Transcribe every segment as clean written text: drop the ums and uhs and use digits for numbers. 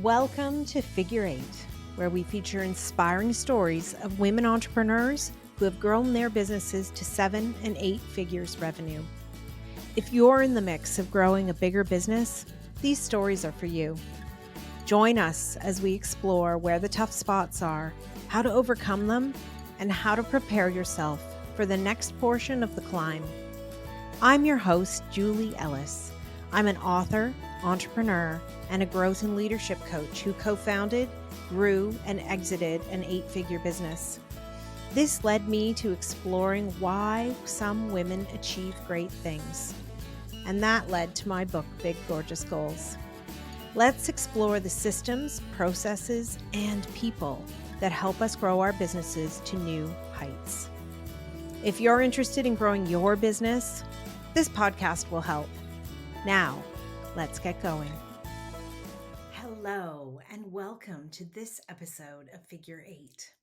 Welcome to Figure Eight, where we feature inspiring stories of women entrepreneurs who have grown their businesses to 7 and 8 figures revenue. If you're in the mix of growing a bigger business, these stories are for you. Join us as we explore where the tough spots are, how to overcome them, and how to prepare yourself for the next portion of the climb. I'm your host, Julie Ellis. I'm an author, entrepreneur, and a growth and leadership coach who co-founded, grew, and exited an 8-figure business. This led me to exploring why some women achieve great things. And that led to my book, Big Gorgeous Goals. Let's explore the systems, processes, and people that help us grow our businesses to new heights. If you're interested in growing your business, this podcast will help. Now, let's get going. Hello, and welcome to this episode of Figure Eight.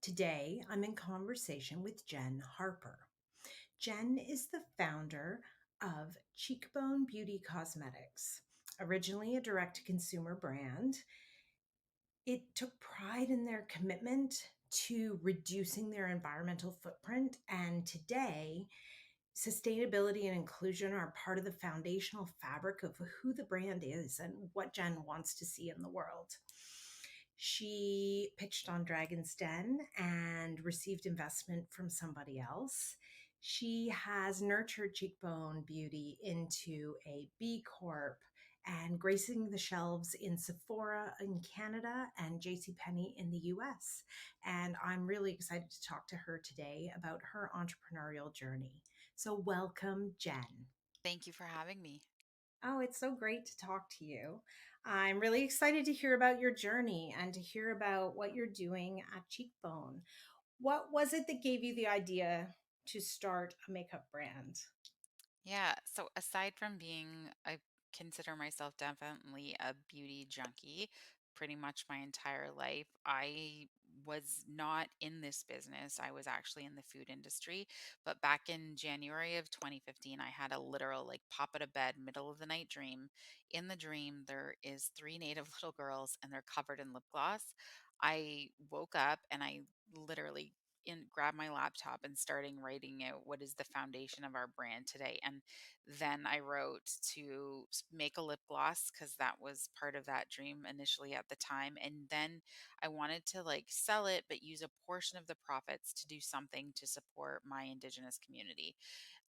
Today, I'm in conversation with Jenn Harper. Jenn is the founder of Cheekbone Beauty Cosmetics, originally a direct-to-consumer brand. It took pride in their commitment to reducing their environmental footprint, and today, sustainability and inclusion are part of the foundational fabric of who the brand is and what Jenn wants to see in the world. She pitched on Dragon's Den and received investment from somebody else. She has nurtured Cheekbone Beauty into a B Corp and gracing the shelves in Sephora in Canada and JC Penney in the US. And I'm really excited to talk to her today about her entrepreneurial journey. So, welcome, Jenn. Thank you for having me. Oh, it's so great to talk to you. I'm really excited to hear about your journey and to hear about what you're doing at Cheekbone. What was it that gave you the idea to start a makeup brand? Yeah, so aside from being, I consider myself definitely a beauty junkie pretty much my entire life. I was not in this business. I was actually in the food industry. But back in January of 2015, I had a literal like pop out of bed, middle of the night dream. In the dream, there is three native little girls and they're covered in lip gloss. I woke up and I literally grab my laptop and starting writing out what is the foundation of our brand today. And then I wrote to make a lip gloss because that was part of that dream initially at the time. And then I wanted to like sell it, but use a portion of the profits to do something to support my Indigenous community.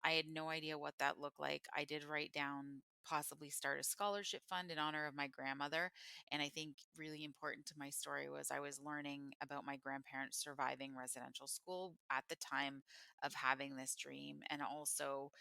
I had no idea what that looked like. I did write down possibly start a scholarship fund in honor of my grandmother. And I think really important to my story was I was learning about my grandparents surviving residential school at the time of having this dream. And also,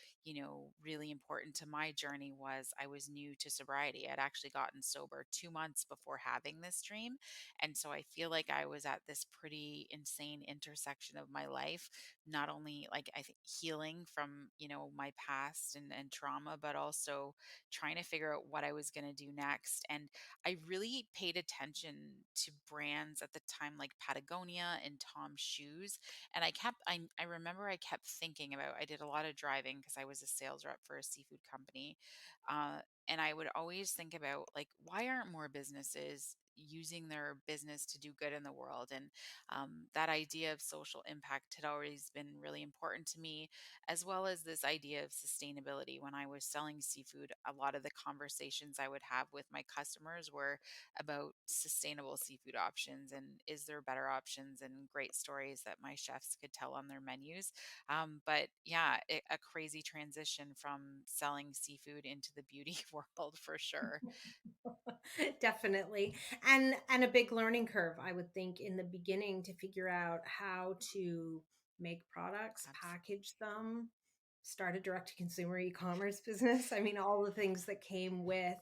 really important to my journey was I was new to sobriety. I'd actually gotten sober 2 months before having this dream. And so I feel like I was at this pretty insane intersection of my life, not only like I think healing from, my past and trauma, but also trying to figure out what I was going to do next. And I really paid attention to brands at the time like Patagonia and Tom's Shoes. And I remember I kept thinking about, I did a lot of driving because I was a sales rep for a seafood company. Uh, and I would always think about like, why aren't more businesses using their business to do good in the world? And that idea of social impact had always been really important to me, as well as this idea of sustainability. When I was selling seafood, a lot of the conversations I would have with my customers were about sustainable seafood options and is there better options and great stories that my chefs could tell on their menus. But yeah, a crazy transition from selling seafood into the beauty world for sure. Definitely. And a big learning curve, I would think, in the beginning to figure out how to make products, package them, start a direct to consumer e-commerce business. I mean, all the things that came with,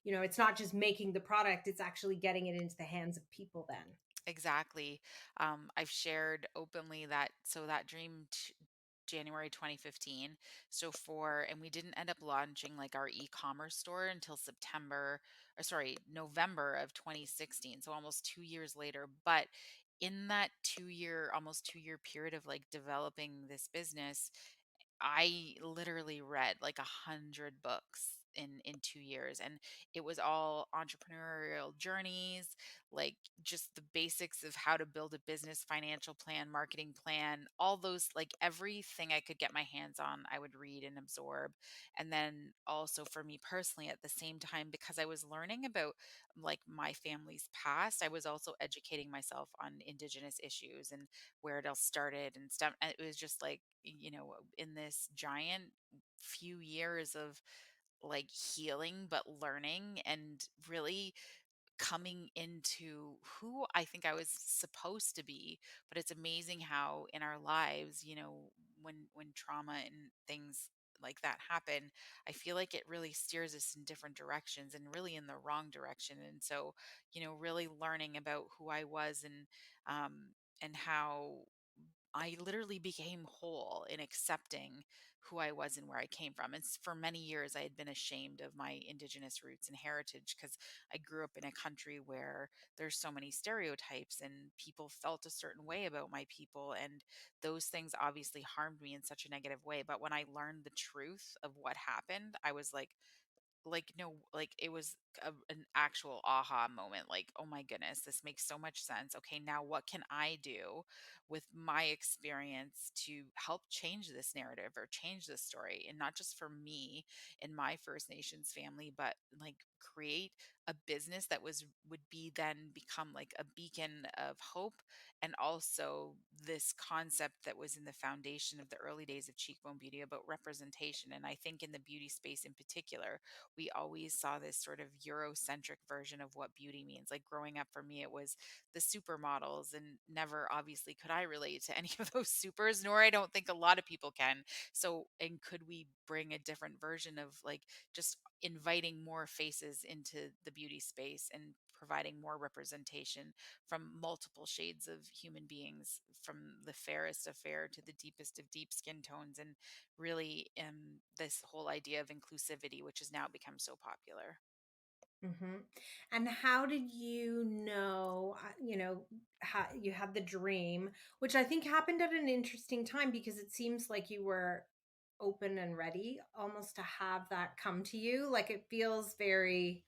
it's not just making the product, it's actually getting it into the hands of people then. Exactly. I've shared openly that so that dream January 2015. And we didn't end up launching like our e-commerce store until November of 2016. So almost 2 years later. But in that almost 2 year period of like developing this business, I literally read like 100 books in 2 years, and it was all entrepreneurial journeys, like just the basics of how to build a business, financial plan, marketing plan, all those, like everything I could get my hands on, I would read and absorb. And then also for me personally, at the same time, because I was learning about like my family's past, I was also educating myself on Indigenous issues and where it all started and stuff. And it was just like, in this giant few years of like healing, but learning and really coming into who I think I was supposed to be. But it's amazing how in our lives, when trauma and things like that happen, I feel like it really steers us in different directions and really in the wrong direction. And so, really learning about who I was and how I literally became whole in accepting who I was and where I came from. And for many years, I had been ashamed of my Indigenous roots and heritage because I grew up in a country where there's so many stereotypes and people felt a certain way about my people. And those things obviously harmed me in such a negative way. But when I learned the truth of what happened, I was like no, like it was an actual aha moment, like, oh my goodness, this makes so much sense. Okay, now what can I do with my experience to help change this narrative or change this story, and not just for me and my First Nations family, but like create a business that would be then become like a beacon of hope, and also this concept that was in the foundation of the early days of Cheekbone Beauty about representation. And I think in the beauty space in particular, we always saw this sort of Eurocentric version of what beauty means. Like growing up for me, it was the supermodels, and never obviously could I relate to any of those supers, nor I don't think a lot of people can. So, and could we bring a different version of like just inviting more faces into the beauty space and providing more representation from multiple shades of human beings, from the fairest of fair to the deepest of deep skin tones, and really this whole idea of inclusivity, which has now become so popular. Hmm. And how did you know, how you had the dream, which I think happened at an interesting time because it seems like you were open and ready almost to have that come to you. Like it feels very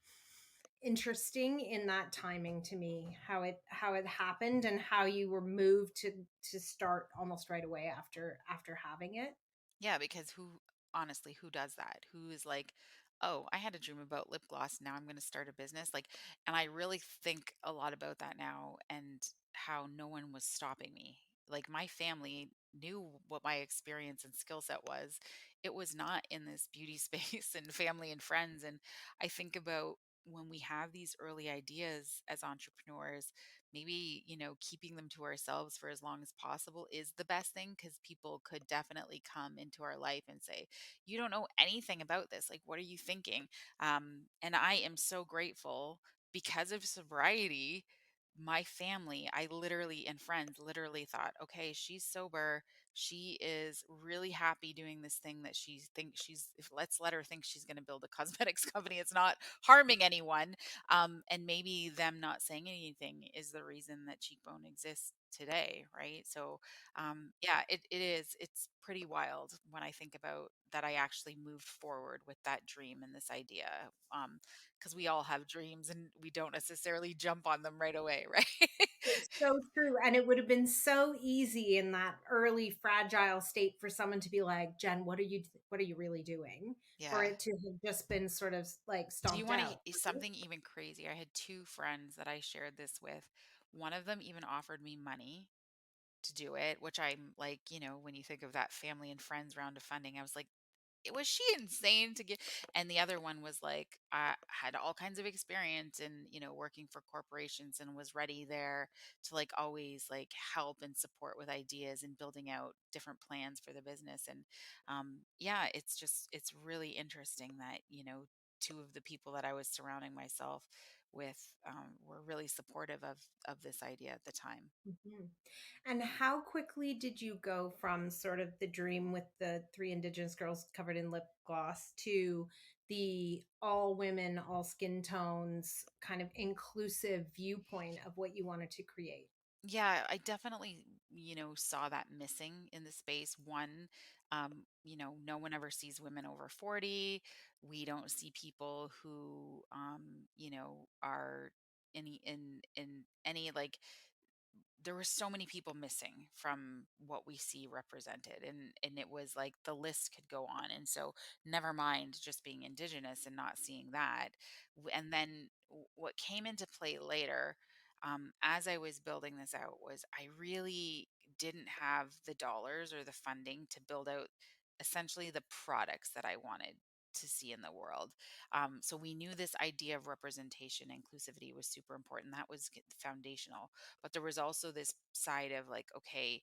interesting in that timing to me, how it happened and how you were moved to start almost right away after having it. Yeah, because honestly, who does that? Who is like, oh, I had a dream about lip gloss. Now I'm going to start a business. Like, and I really think a lot about that now and how no one was stopping me. Like, my family knew what my experience and skill set was. It was not in this beauty space and family and friends. And I think about when we have these early ideas as entrepreneurs, maybe keeping them to ourselves for as long as possible is the best thing, because people could definitely come into our life and say, you don't know anything about this, like what are you thinking? And I am so grateful, because of sobriety, my family, I literally, and friends literally thought, okay, she's sober, she is really happy doing this thing that she thinks she's if let's let her think she's going to build a cosmetics company, it's not harming anyone. And maybe them not saying anything is the reason that Cheekbone exists today, right? So, yeah, it's pretty wild when I think about that I actually moved forward with that dream and this idea. Because we all have dreams and we don't necessarily jump on them right away, right? It's so true. And it would have been so easy in that early fragile state for someone to be like, Jen, what are you really doing? For Yeah. it to have just been sort of like Do you stomped want to out. something even crazy? I had two friends that I shared this with. One of them even offered me money to do it, which I'm like, when you think of that family and friends round of funding, I was like, was she insane to get? And the other one was like, I had all kinds of experience in working for corporations and was ready there to like always like help and support with ideas and building out different plans for the business. And yeah, it's really interesting that two of the people that I was surrounding myself with were really supportive of this idea at the time. Mhm. And how quickly did you go from sort of the dream with the three Indigenous girls covered in lip gloss to the all women, all skin tones kind of inclusive viewpoint of what you wanted to create? Yeah, I definitely, saw that missing in the space. One, No one ever sees women over 40. We don't see people who, are in any like there were so many people missing from what we see represented, and it was like the list could go on. And so never mind just being indigenous and not seeing that. And then what came into play later, as I was building this out, was I really didn't have the dollars or the funding to build out essentially the products that I wanted to see in the world. So we knew this idea of representation, inclusivity was super important. That was foundational. But there was also this side of like, okay,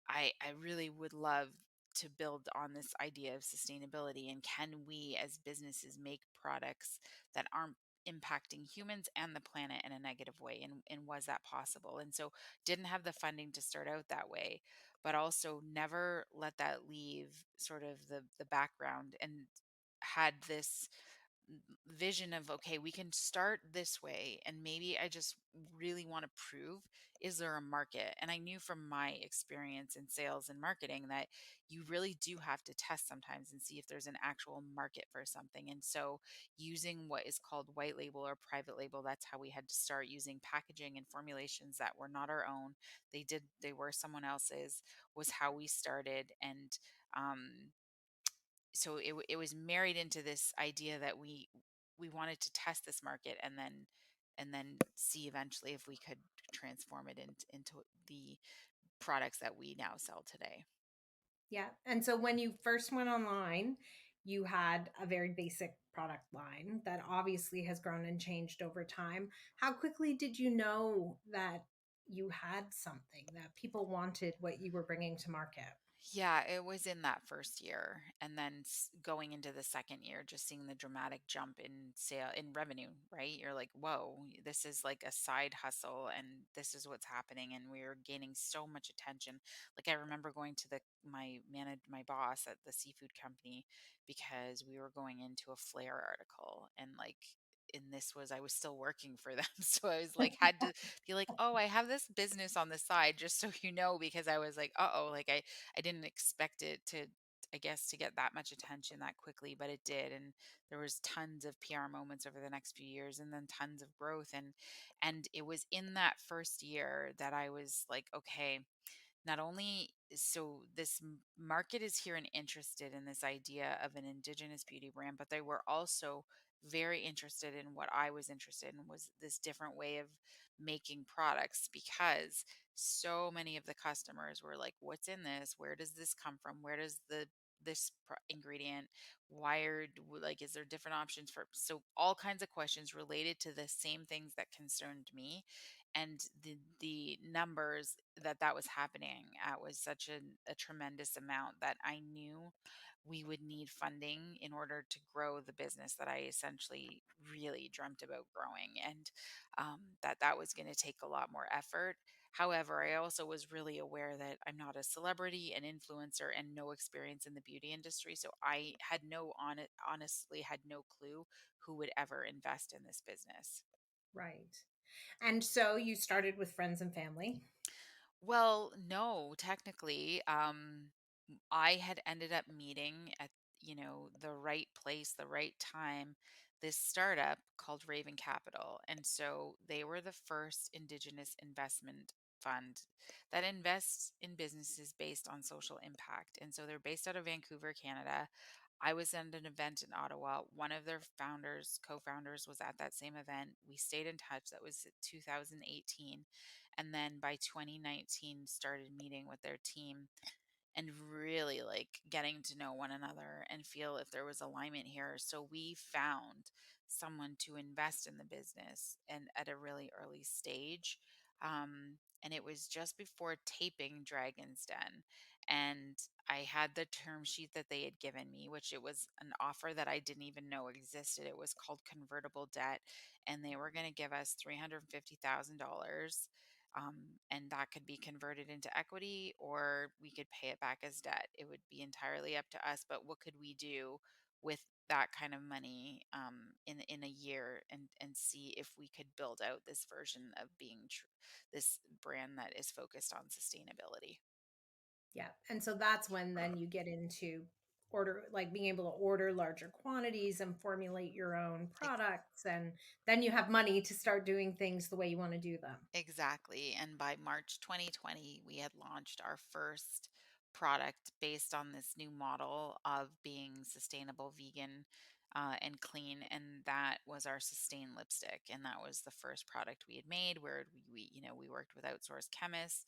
I really would love to build on this idea of sustainability, and can we as businesses make products that aren't impacting humans and the planet in a negative way, and was that possible? And so didn't have the funding to start out that way, but also never let that leave sort of the background, and had this vision of, okay, we can start this way, and maybe I just really want to prove, is there a market? And I knew from my experience in sales and marketing that you really do have to test sometimes and see if there's an actual market for something. And so using what is called white label or private label, that's how we had to start using packaging and formulations that were not our own. They were someone else's, was how we started. And um so it was married into this idea that we wanted to test this market, and then see eventually if we could transform it into the products that we now sell today. Yeah. And so when you first went online, you had a very basic product line that obviously has grown and changed over time. How quickly did you know that you had something that people wanted what you were bringing to market? Yeah, it was in that first year, and then going into the second year, just seeing the dramatic jump in sale in revenue, right? You're like, whoa, this is like a side hustle, and this is what's happening. And we were gaining so much attention. Like I remember going to my boss at the seafood company, because we were going into a Flair article, and like, and this was, I was still working for them. So I was like, had to be like, oh, I have this business on the side, just so you know, because I was like, oh, like I didn't expect it to, I guess, to get that much attention that quickly, but it did. And there was tons of PR moments over the next few years, and then tons of growth. And it was in that first year that I was like, okay, not only so this market is here and interested in this idea of an indigenous beauty brand, but they were also very interested in what I was interested in, was this different way of making products, because so many of the customers were like, what's in this, where does this come from, where does this ingredient wired, like, is there different options for, so all kinds of questions related to the same things that concerned me. And the numbers that was happening at was such a tremendous amount that I knew we would need funding in order to grow the business that I essentially really dreamt about growing. And that was going to take a lot more effort. However, I also was really aware that I'm not a celebrity, an influencer, and no experience in the beauty industry. So I had honestly had no clue who would ever invest in this business. Right. And so you started with friends and family. Well, no, technically, I had ended up meeting at, the right place, the right time, this startup called Raven Capital. And so they were the first Indigenous investment fund that invests in businesses based on social impact. And so they're based out of Vancouver, Canada. I was at an event in Ottawa. One of their co-founders was at that same event. We stayed in touch. That was 2018. And then by 2019 started meeting with their team, and really like getting to know one another and feel if there was alignment here. So we found someone to invest in the business, and at a really early stage. And it was just before taping Dragon's Den. And I had the term sheet that they had given me, which it was an offer that I didn't even know existed. It was called convertible debt, and they were going to give us $350,000, and that could be converted into equity, or we could pay it back as debt. It would be entirely up to us. But what could we do with that kind of money, in a year, and see if we could build out this version of being this brand that is focused on sustainability. Yeah. And so that's when then you get into order, like being able to order larger quantities and formulate your own products. And then you have money to start doing things the way you want to do them. Exactly. And by March 2020, we had launched our first product based on this new model of being sustainable, vegan, and clean. And that was our Sustain lipstick. And that was the first product we had made where we worked with outsourced chemists.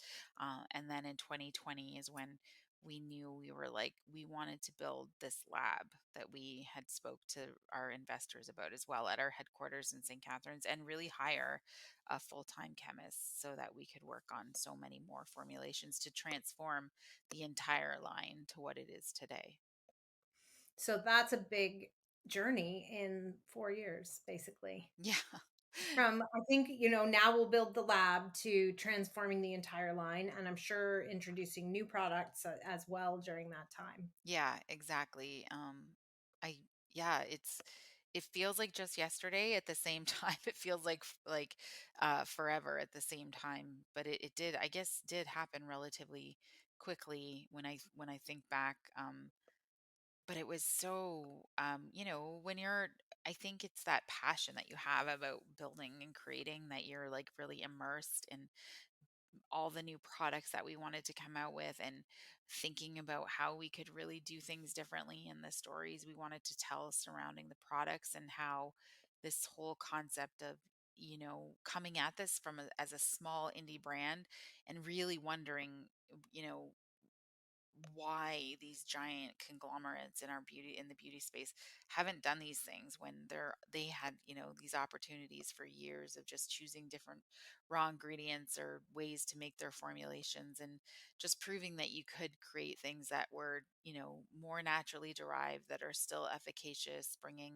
And then in 2020 is when we knew we were like, we wanted to build this lab that we had spoke to our investors about as well at our headquarters in St. Catharines and really hire a full-time chemist so that we could work on so many more formulations to transform the entire line to what it is today. So that's a big journey in 4 years, basically. Yeah. From, I think, now we'll build the lab to transforming the entire line. And I'm sure introducing new products as well during that time. Yeah, exactly. I yeah, it feels like just yesterday at the same time. It feels like forever at the same time. But it did, I guess, did happen relatively quickly when I think back. But it was so when you're I think it's that passion that you have about building and creating that you're like really immersed in all the new products that we wanted to come out with and thinking about how we could really do things differently and the stories we wanted to tell surrounding the products and how this whole concept of coming at this as a small indie brand and really wondering you know why these giant conglomerates in the beauty space haven't done these things when they had these opportunities for years of just choosing different raw ingredients or ways to make their formulations and just proving that you could create things that were more naturally derived that are still efficacious, bringing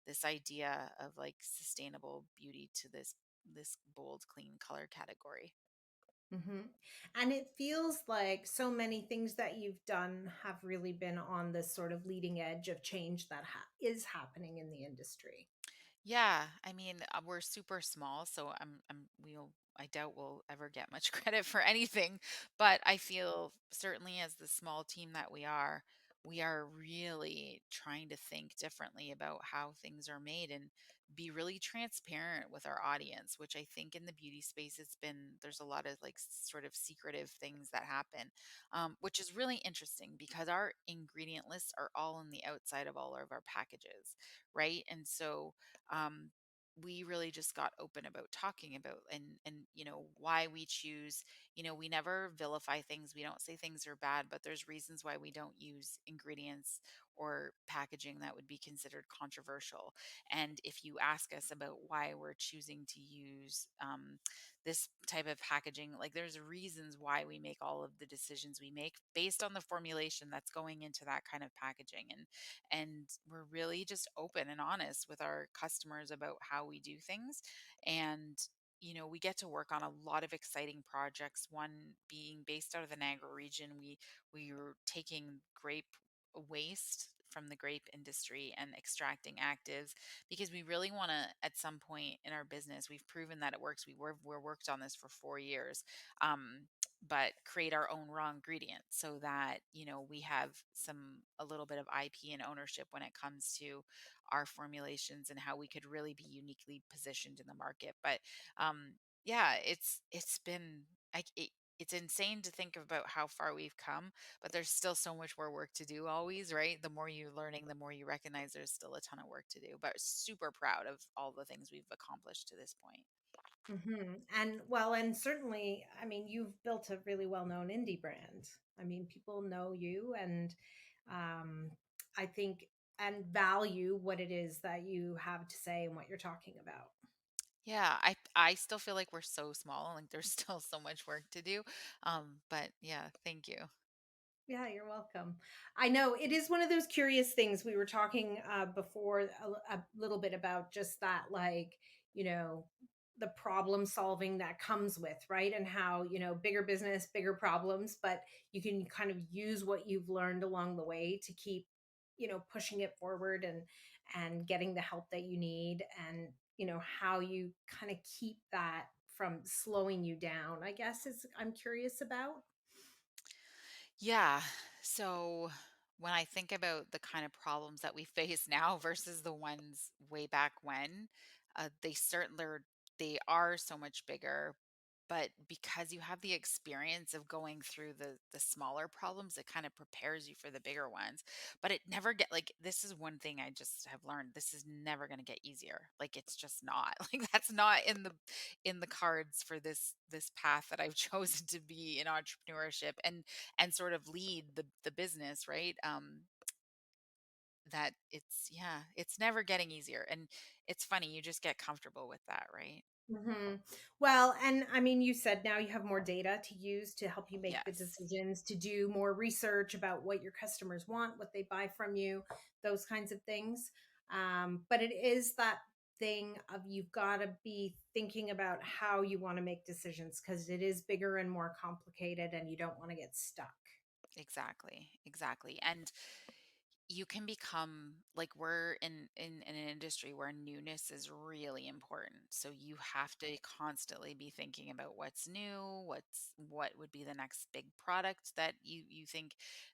this idea of like sustainable beauty to this bold clean color category. Mhm. And it feels like so many things that you've done have really been on this sort of leading edge of change that is happening in the industry. Yeah, I mean, we're super small, so I doubt we'll ever get much credit for anything, but I feel certainly as the small team that we are really trying to think differently about how things are made and be really transparent with our audience, which I think in the beauty space there's a lot of like sort of secretive things that happen, which is really interesting because our ingredient lists are all on the outside of all of our packages, right? And so um, we really just got open about talking about and why we choose. We never vilify things, we don't say things are bad, but there's reasons why we don't use ingredients or packaging that would be considered controversial. And if you ask us about why we're choosing to use this type of packaging, like there's reasons why we make all of the decisions we make based on the formulation that's going into that kind of packaging. And we're really just open and honest with our customers about how we do things. And we get to work on a lot of exciting projects, one being based out of the Niagara region. We were taking grape waste from the grape industry and extracting actives because we really want to, at some point in our business, we've proven that it works. We're worked on this for 4 years, but create our own raw ingredients so that we have a little bit of IP and ownership when it comes to our formulations and how we could really be uniquely positioned in the market. But yeah, it's been like it's insane to think about how far we've come, but there's still so much more work to do always, right? The more you're learning, the more you recognize there's still a ton of work to do, but super proud of all the things we've accomplished to this point. And well, and certainly, I mean, you've built a really well-known indie brand. I mean, people know you, and um, I think, and value what it is that you have to say and what you're talking about. Yeah, I still feel like we're so small, like there's still so much work to do. But yeah, thank you. Yeah, you're welcome. I know it is one of those curious things. We were talking before a little bit about just that, like, you know, the problem solving that comes with, right? And how, bigger business, bigger problems, but you can kind of use what you've learned along the way to keep, pushing it forward and getting the help that you need, and, how you kind of keep that from slowing you down, I guess, is I'm curious about. Yeah. So when I think about the kind of problems that we face now versus the ones way back when, they are so much bigger. But because you have the experience of going through the smaller problems, it kind of prepares you for the bigger ones. But it never get like this is one thing I just have learned. This is never going to get easier. Like it's just not. Like that's not in the cards for this path that I've chosen to be in entrepreneurship and sort of lead the business, right? That it's yeah, it's never getting easier. And it's funny, you just get comfortable with that, right? Hmm. Well, and I mean, you said now you have more data to use to help you make the Yes, decisions, to do more research about what your customers want, what they buy from you, those kinds of things. But it is that thing of you've got to be thinking about how you want to make decisions because it is bigger and more complicated and you don't want to get stuck. exactly. Exactly. And you can become like we're in an industry where newness is really important, so you have to constantly be thinking about what's new, what would be the next big product that you think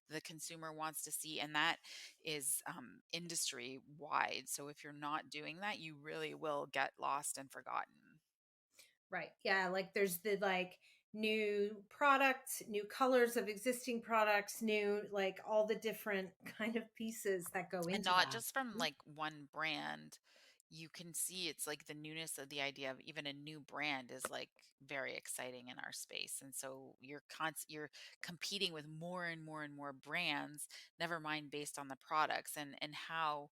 the consumer wants to see, and that is industry wide. So if you're not doing that, you really will get lost and forgotten. Right. Yeah. Like there's the like new products, new colors of existing products, new like all the different kind of pieces that go And into not that. just from like one brand. You can see it's like the newness of the idea of even a new brand is like very exciting in our space. And so you're competing with more and more and more brands, never mind based on the products and how,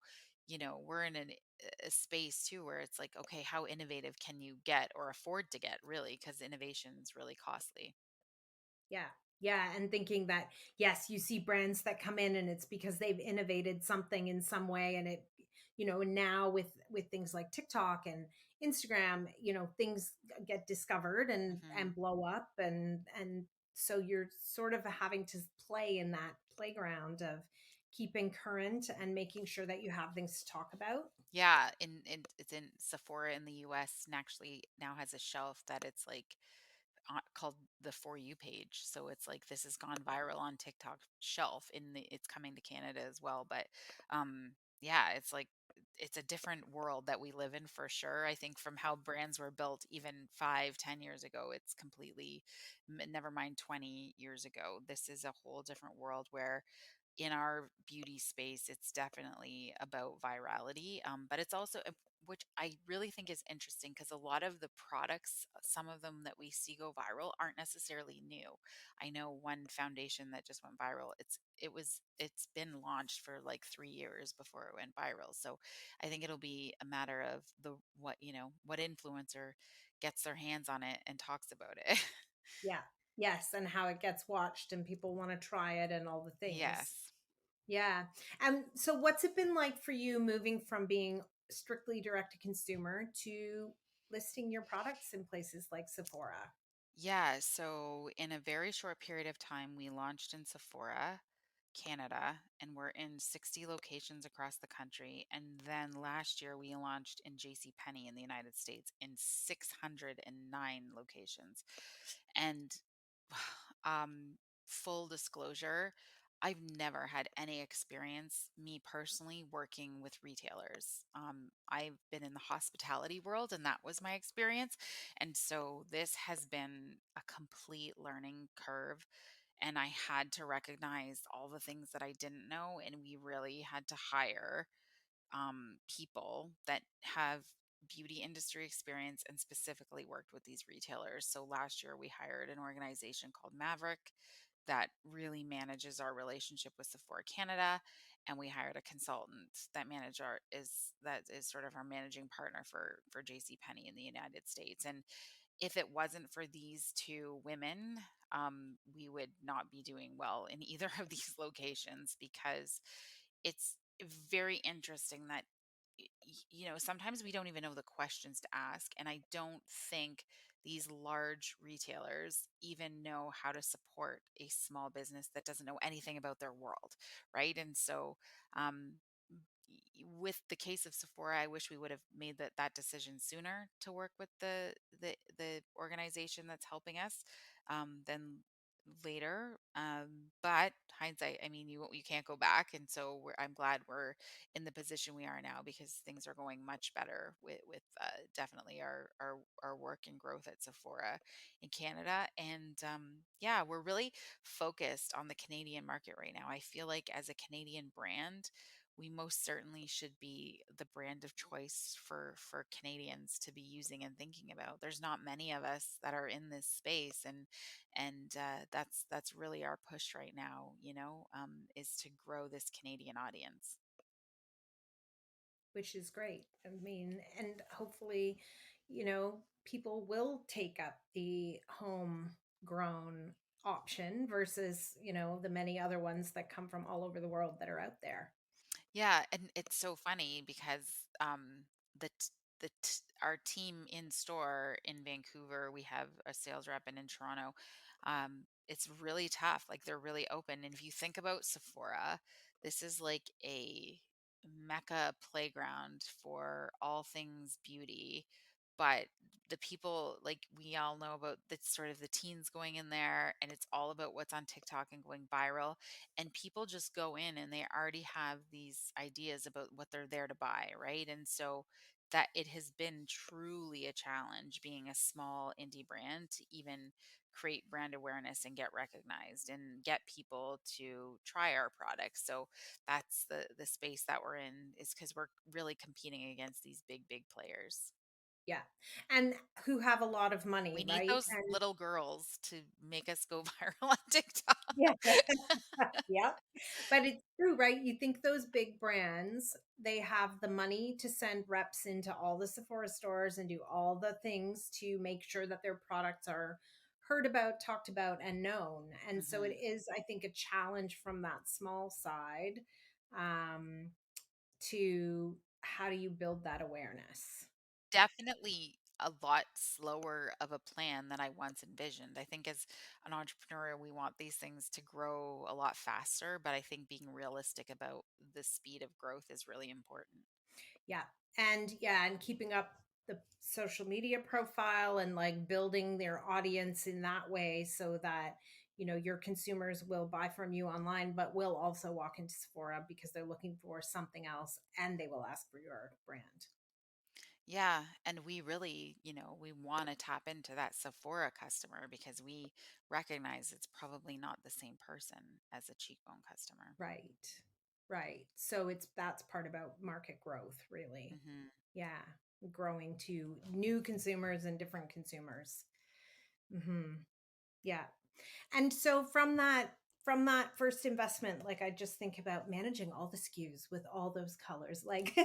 we're in a space too where it's like, okay, how innovative can you get or afford to get really? Because innovation is really costly. Yeah. Yeah. And thinking that, yes, you see brands that come in and it's because they've innovated something in some way. And it, and now with things like TikTok and Instagram, things get discovered and Hmm. blow up. And so you're sort of having to play in that playground of keeping current and making sure that you have things to talk about. Yeah, it's in Sephora in the US and actually now has a shelf that it's like called the For You page. So it's like this has gone viral on TikTok shelf it's coming to Canada as well. But yeah, it's like it's a different world that we live in for sure. I think from how brands were built even 5, 10 years ago, it's completely never mind 20 years ago. This is a whole different world where in our beauty space, it's definitely about virality. But it's also, which I really think is interesting because a lot of the products, some of them that we see go viral, aren't necessarily new. I know one foundation that just went viral. It's been launched for like 3 years before it went viral. So I think it'll be a matter of what influencer gets their hands on it and talks about it. Yeah. Yes. And how it gets watched and people want to try it and all the things. Yes. Yeah. And so what's it been like for you moving from being strictly direct to consumer to listing your products in places like Sephora? Yeah, so in a very short period of time, we launched in Sephora, Canada, and we're in 60 locations across the country. And then last year, we launched in JC Penney in the United States in 609 locations. And full disclosure, I've never had any experience, me personally, working with retailers. I've been in the hospitality world, and that was my experience. And so this has been a complete learning curve. And I had to recognize all the things that I didn't know. And we really had to hire people that have beauty industry experience and specifically worked with these retailers. So last year we hired an organization called Maverick that really manages our relationship with Sephora Canada, and we hired a consultant that is sort of our managing partner for JC Penney in the United States. And if it wasn't for these two women, we would not be doing well in either of these locations because it's very interesting that sometimes we don't even know the questions to ask, and I don't think these large retailers even know how to support a small business that doesn't know anything about their world, right? And so um with the case of Sephora, I wish we would have made that decision sooner to work with the organization that's helping us than later. But hindsight, I mean, you can't go back, and so I'm glad we're in the position we are now because things are going much better with definitely our work and growth at Sephora in Canada. And yeah, we're really focused on the Canadian market right now. I feel like as a Canadian brand, we most certainly should be the brand of choice for Canadians to be using and thinking about. There's not many of us that are in this space, and that's really our push right now. Is to grow this Canadian audience. which is great. I mean, and hopefully, people will take up the homegrown option versus, the many other ones that come from all over the world that are out there. Yeah, and it's so funny because the t- our team in store in Vancouver, we have a sales rep, and in Toronto, it's really tough. Like they're really open, and if you think about Sephora, this is like a mecca playground for all things beauty. But the people, like we all know about the sort of the teens going in there, and it's all about what's on TikTok and going viral, and people just go in and they already have these ideas about what they're there to buy, right? And so that it has been truly a challenge being a small indie brand to even create brand awareness and get recognized and get people to try our products. So that's the space that we're in, is because we're really competing against these big players. Yeah. And who have a lot of money, We need right? those And little girls to make us go viral on TikTok. yeah. Yep. But it's true, right? You think those big brands, they have the money to send reps into all the Sephora stores and do all the things to make sure that their products are heard about, talked about, and known. And so it Hmm. is, I think, a challenge from that small side, um, to how do you build that awareness? Definitely a lot slower of a plan than I once envisioned. I think as an entrepreneur, we want these things to grow a lot faster, but I think being realistic about the speed of growth is really important. Yeah. And yeah, and keeping up the social media profile and like building their audience in that way so that, your consumers will buy from you online, but will also walk into Sephora because they're looking for something else and they will ask for your brand. Yeah, and we really, we want to tap into that Sephora customer because we recognize it's probably not the same person as a cheekbone customer. Right. Right. So that's part about market growth, really. Hmm. Yeah. Growing to new consumers and different consumers. Hmm. Yeah. And so from that first investment, like I just think about managing all the SKUs with all those colors, like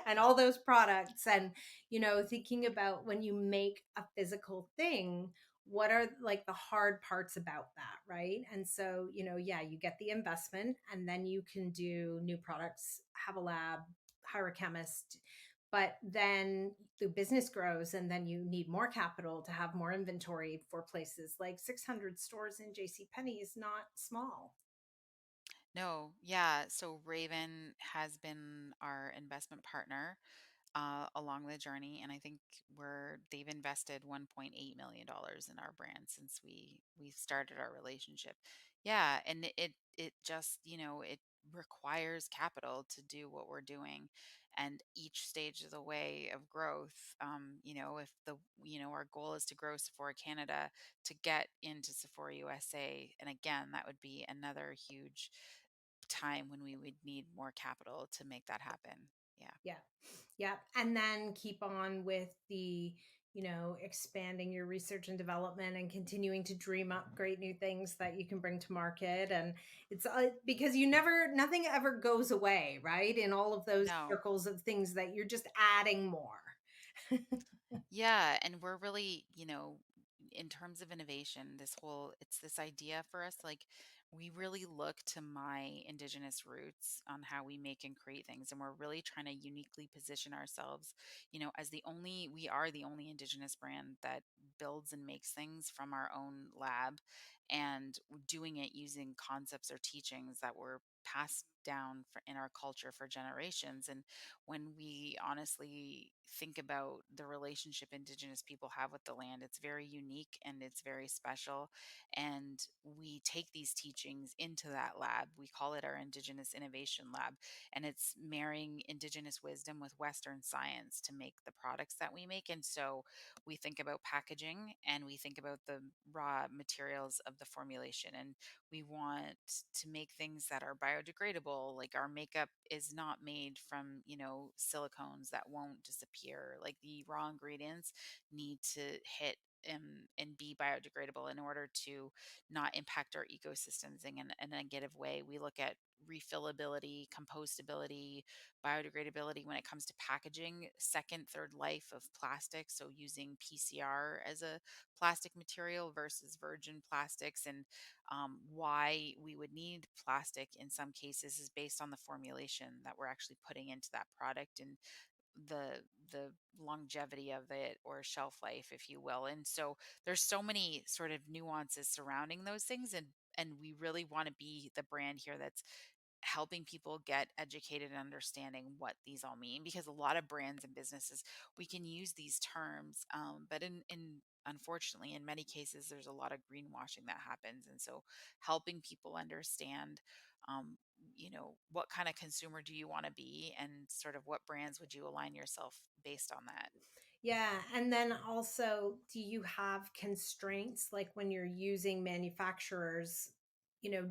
and all those products, and thinking about when you make a physical thing, what are like the hard parts about that, right? And so, yeah, you get the investment and then you can do new products, have a lab, hire a chemist, but then the business grows and then you need more capital to have more inventory for places like 600 stores in JC Penney is not small. No, yeah. So Raven has been our investment partner along the journey, and I think they've invested $1.8 million in our brand since we started our relationship. Yeah, and it just it requires capital to do what we're doing, and each stage of the way of growth. If our goal is to grow Sephora Canada to get into Sephora USA, and again, that would be another huge time when we would need more capital to make that happen. Yeah. Yeah. Yeah. And then keep on with the, expanding your research and development and continuing to dream up great new things that you can bring to market. And it's because nothing ever goes away, right? In all of those No. circles of things that you're just adding more. Yeah, and we're really, in terms of innovation, it's this idea for us, like we really look to my indigenous roots on how we make and create things, and we're really trying to uniquely position ourselves, as we are the only indigenous brand that builds and makes things from our own lab, and doing it using concepts or teachings that were passed down in our culture for generations. And when we honestly think about the relationship Indigenous people have with the land, it's very unique and it's very special. And we take these teachings into that lab. We call it our Indigenous Innovation Lab, and it's marrying Indigenous wisdom with Western science to make the products that we make. And so we think about packaging and we think about the raw materials of the formulation. And we want to make things that are biodegradable. Like our makeup is not made from, silicones that won't disappear. Like the raw ingredients need to hit and be biodegradable in order to not impact our ecosystems in a negative way. We look at refillability, compostability, biodegradability when it comes to packaging, second, third life of plastic. So using PCR as a plastic material versus virgin plastics, and why we would need plastic in some cases is based on the formulation that we're actually putting into that product, and the longevity of it, or shelf life, if you will. And so there's so many sort of nuances surrounding those things, and we really want to be the brand here that's helping people get educated and understanding what these all mean, because a lot of brands and businesses, we can use these terms, but in unfortunately in many cases there's a lot of greenwashing that happens. And so helping people understand, um, what kind of consumer do you want to be, and sort of what brands would you align yourself based on that. Yeah. And then also, do you have constraints like when you're using manufacturers, you know,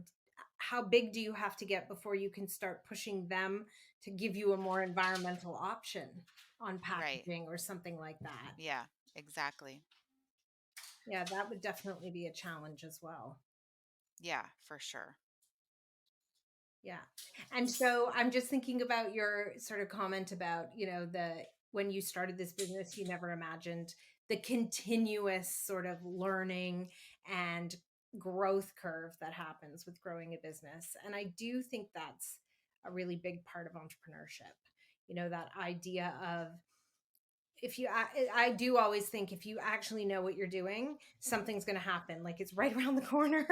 how big do you have to get before you can start pushing them to give you a more environmental option on Right. packaging or something like that? Yeah, exactly. Yeah, that would definitely be a challenge as well. Yeah, for sure. Yeah. And so I'm just thinking about your sort of comment about, the when you started this business, you never imagined the continuous sort of learning and growth curve that happens with growing a business. And I do think that's a really big part of entrepreneurship. That idea of, if you I do always think if you actually know what you're doing, something's going to happen, like it's right around the corner.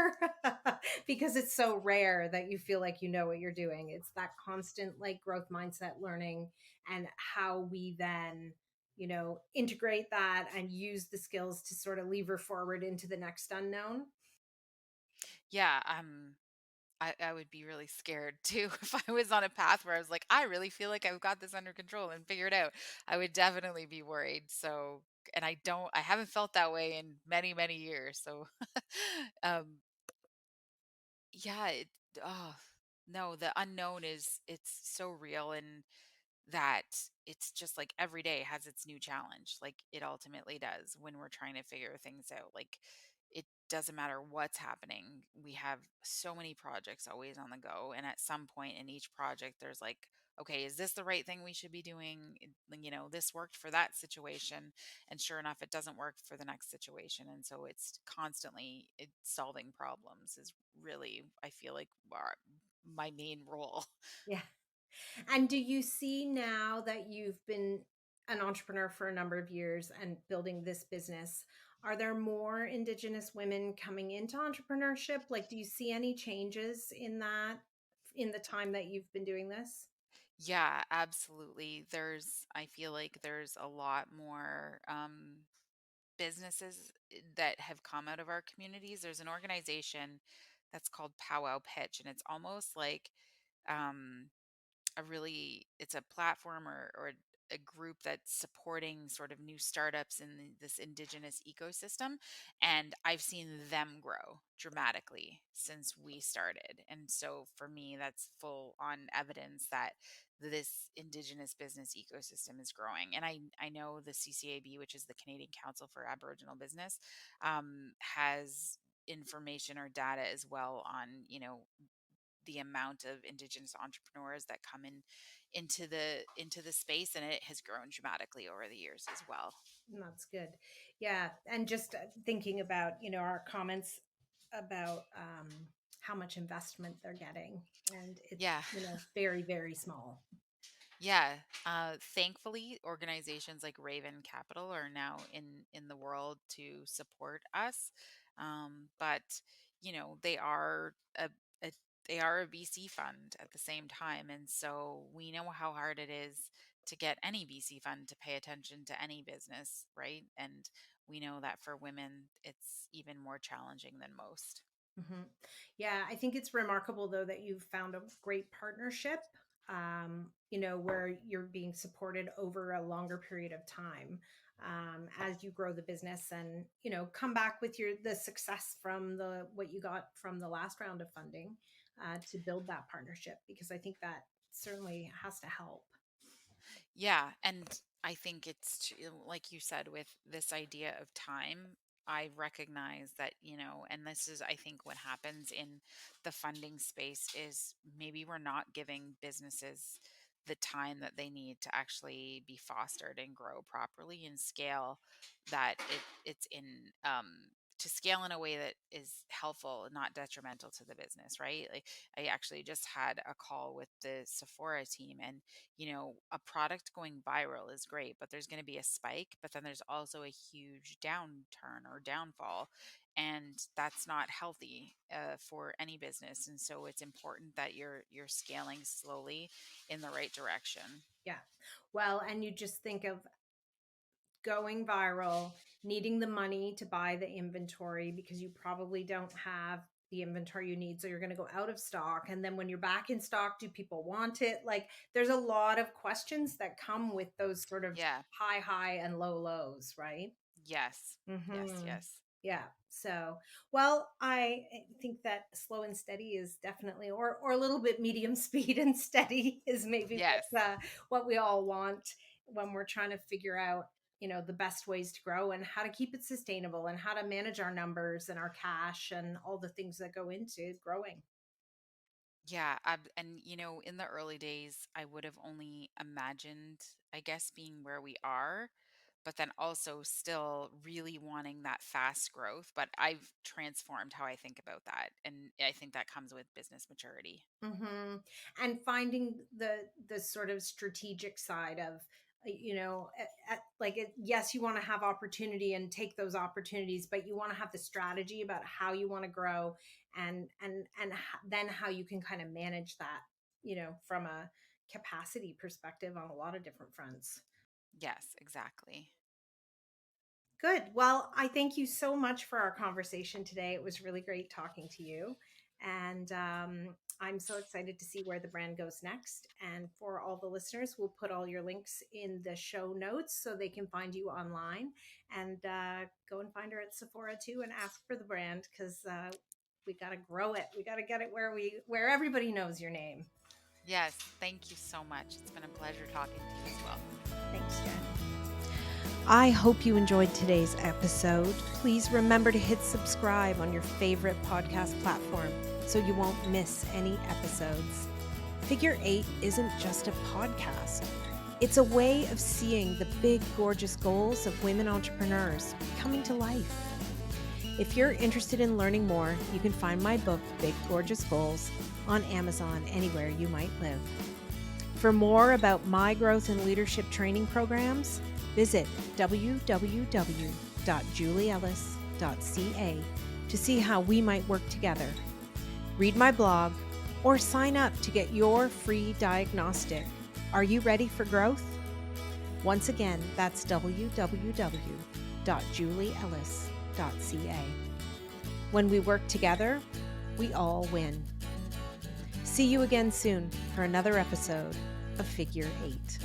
Because it's so rare that you feel like you know what you're doing. It's that constant like growth mindset learning, and how we then integrate that and use the skills to sort of lever forward into the next unknown. Yeah, I would be really scared too if I was on a path where I was like, I really feel like I've got this under control and figured out. I would definitely be worried. So, and I haven't felt that way in many, many years. So, um, yeah, oh, no, the unknown it's so real. And that it's just like every day has its new challenge. Like it ultimately does when we're trying to figure things out. Like it doesn't matter what's happening. We have so many projects always on the go. And at some point in each project, there's like, okay, is this the right thing we should be doing? This worked for that situation. And sure enough, it doesn't work for the next situation. And so it's constantly solving problems is really, I feel like, my main role. Yeah. And do you see, now that you've been an entrepreneur for a number of years and building this business, are there more Indigenous women coming into entrepreneurship? Like, do you see any changes in that in the time that you've been doing this? Yeah, absolutely. I feel like there's a lot more businesses that have come out of our communities. There's an organization that's called Powwow Pitch, and it's almost like um, it's a platform, or a group that's supporting sort of new startups in this indigenous ecosystem. And I've seen them grow dramatically since we started. And so for me, that's full on evidence that this indigenous business ecosystem is growing. And I know the CCAB, which is the Canadian Council for Aboriginal Business, has information or data as well on, the amount of indigenous entrepreneurs that come into the space, and it has grown dramatically over the years as well. That's good. Yeah. And just thinking about, our comments about how much investment they're getting. And it's, Yeah. very, very small. Yeah. Thankfully, organizations like Raven Capital are now in the world to support us. But they are a they are a VC fund at the same time. And so we know how hard it is to get any VC fund to pay attention to any business, right? And we know that for women, it's even more challenging than most. Hmm. Yeah, I think it's remarkable though that you've found a great partnership, where you're being supported over a longer period of time, as you grow the business and, come back with the success from what you got from the last round of funding, to build that partnership, because I think that certainly has to help. Yeah, and I think like you said, with this idea of time, I recognize that, and this is, I think, what happens in the funding space is maybe we're not giving businesses the time that they need to actually be fostered and grow properly and scale, that it's in to scale in a way that is helpful and not detrimental to the business, right? Like, I actually just had a call with the Sephora team, and a product going viral is great, but there's going to be a spike, but then there's also a huge downturn or downfall. And that's not healthy for any business. And so it's important that you're scaling slowly in the right direction. Yeah. Well, and you just think of going viral, needing the money to buy the inventory because you probably don't have the inventory you need. So you're going to go out of stock. And then when you're back in stock, do people want it? Like, there's a lot of questions that come with those sort of Yeah. high and lows, right? Yes. Yes. Mm-hmm. Yes. Yeah. So, well, I think that slow and steady is definitely, or a little bit medium speed and steady is maybe Yes. what we all want when we're trying to figure out, the best ways to grow and how to keep it sustainable and how to manage our numbers and our cash and all the things that go into growing. Yeah, and in the early days, I would have only imagined, I guess, being where we are, but then also still really wanting that fast growth. But I've transformed how I think about that, and I think that comes with business maturity. Hmm. And finding the sort of strategic side of, yes, you want to have opportunity and take those opportunities, but you want to have the strategy about how you want to grow, then how you can kind of manage that, from a capacity perspective on a lot of different fronts. Yes, exactly. Good. Well, I thank you so much for our conversation today. It was really great talking to you. And I'm so excited to see where the brand goes next. And for all the listeners, we'll put all your links in the show notes so they can find you online, and go and find her at Sephora too and ask for the brand, because we got to grow it. We got to get it where everybody knows your name. Yes, thank you so much. It's been a pleasure talking to you as well. Thanks, Jenn. I hope you enjoyed today's episode. Please remember to hit subscribe on your favorite podcast platform so you won't miss any episodes. Figure 8 isn't just a podcast. It's a way of seeing the big, gorgeous goals of women entrepreneurs coming to life. If you're interested in learning more, you can find my book, Big Gorgeous Goals, on Amazon anywhere you might live. For more about my growth and leadership training programs, visit www.julieellis.ca to see how we might work together. Read my blog or sign up to get your free diagnostic. Are you ready for growth? Once again, that's www.julieellis.ca. When we work together, we all win. See you again soon for another episode of Figure 8.